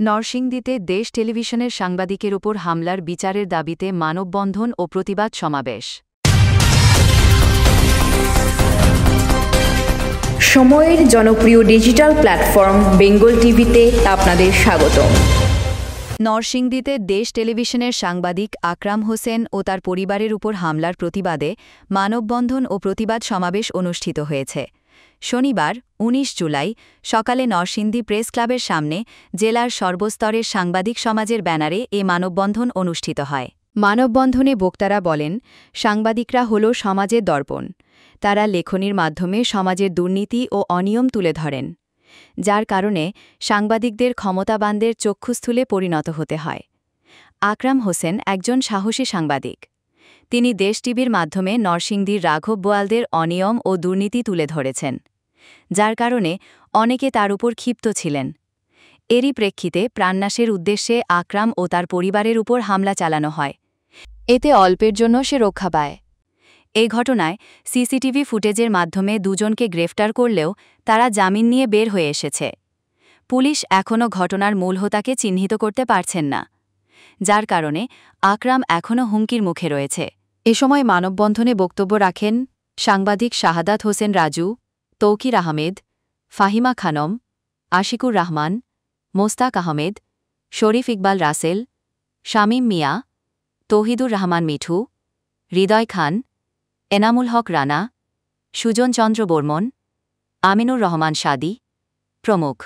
নরসিংদীতে দেশ টেলিভিশনের সাংবাদিকের ওপর হামলার বিচারের দাবিতে মানববন্ধন ও প্রতিবাদ সমাবেশ। সময়ের জনপ্রিয় ডিজিটাল প্ল্যাটফর্ম বেঙ্গল টিভিতে আপনাদের স্বাগত। নরসিংদীতে দেশ টেলিভিশনের সাংবাদিক আকরাম হোসেন ও তার পরিবারের উপর হামলার প্রতিবাদে মানববন্ধন ও প্রতিবাদ সমাবেশ অনুষ্ঠিত হয়েছে। শনিবার ১৯ জুলাই সকালে নরসিংদী প্রেস ক্লাবের সামনে জেলার সর্বস্তরের সাংবাদিক সমাজের ব্যানারে এ মানববন্ধন অনুষ্ঠিত হয়। মানববন্ধনে বক্তারা বলেন, সাংবাদিকরা হল সমাজের দর্পণ। তারা লেখনীর মাধ্যমে সমাজের দুর্নীতি ও অনিয়ম তুলে ধরেন, যার কারণে সাংবাদিকদের ক্ষমতাবানদের চক্ষুস্থলে পরিণত হতে হয়। আকরাম হোসেন একজন সাহসী সাংবাদিক। তিনি দেশ টিভির মাধ্যমে নরসিংদীর রাঘব বোয়ালদের অনিয়ম ও দুর্নীতি তুলে ধরেছেন, যার কারণে অনেকে তার উপর ক্ষিপ্ত ছিলেন। এরই প্রেক্ষিতে প্রাণনাশের উদ্দেশ্যে আকরাম ও তার পরিবারের উপর হামলা চালানো হয়। এতে অল্পের জন্য সে রক্ষা পায়। এই ঘটনায় সিসিটিভি ফুটেজের মাধ্যমে দুজনকে গ্রেফতার করলেও তারা জামিন নিয়ে বের হয়ে এসেছে। পুলিশ এখনও ঘটনার মূল হোতাকে চিহ্নিত করতে পারছেন না, যার কারণে আকরাম এখনও হুমকির মুখে রয়েছে। এ সময় মানববন্ধনে বক্তব্য রাখেন সাংবাদিক শাহাদাত হোসেন রাজু, তৌকির আহমেদ, ফাহিমা খানম, আশিকুর রহমান, মোস্তাক আহমেদ, শরীফ ইকবাল রাসেল, শামীম মিয়া, তৌহিদুর রহমান মিঠু, হৃদয় খান, এনামুল হক রানা, সুজন চন্দ্র বর্মন, আমিনুর রহমান সাদি প্রমুখ।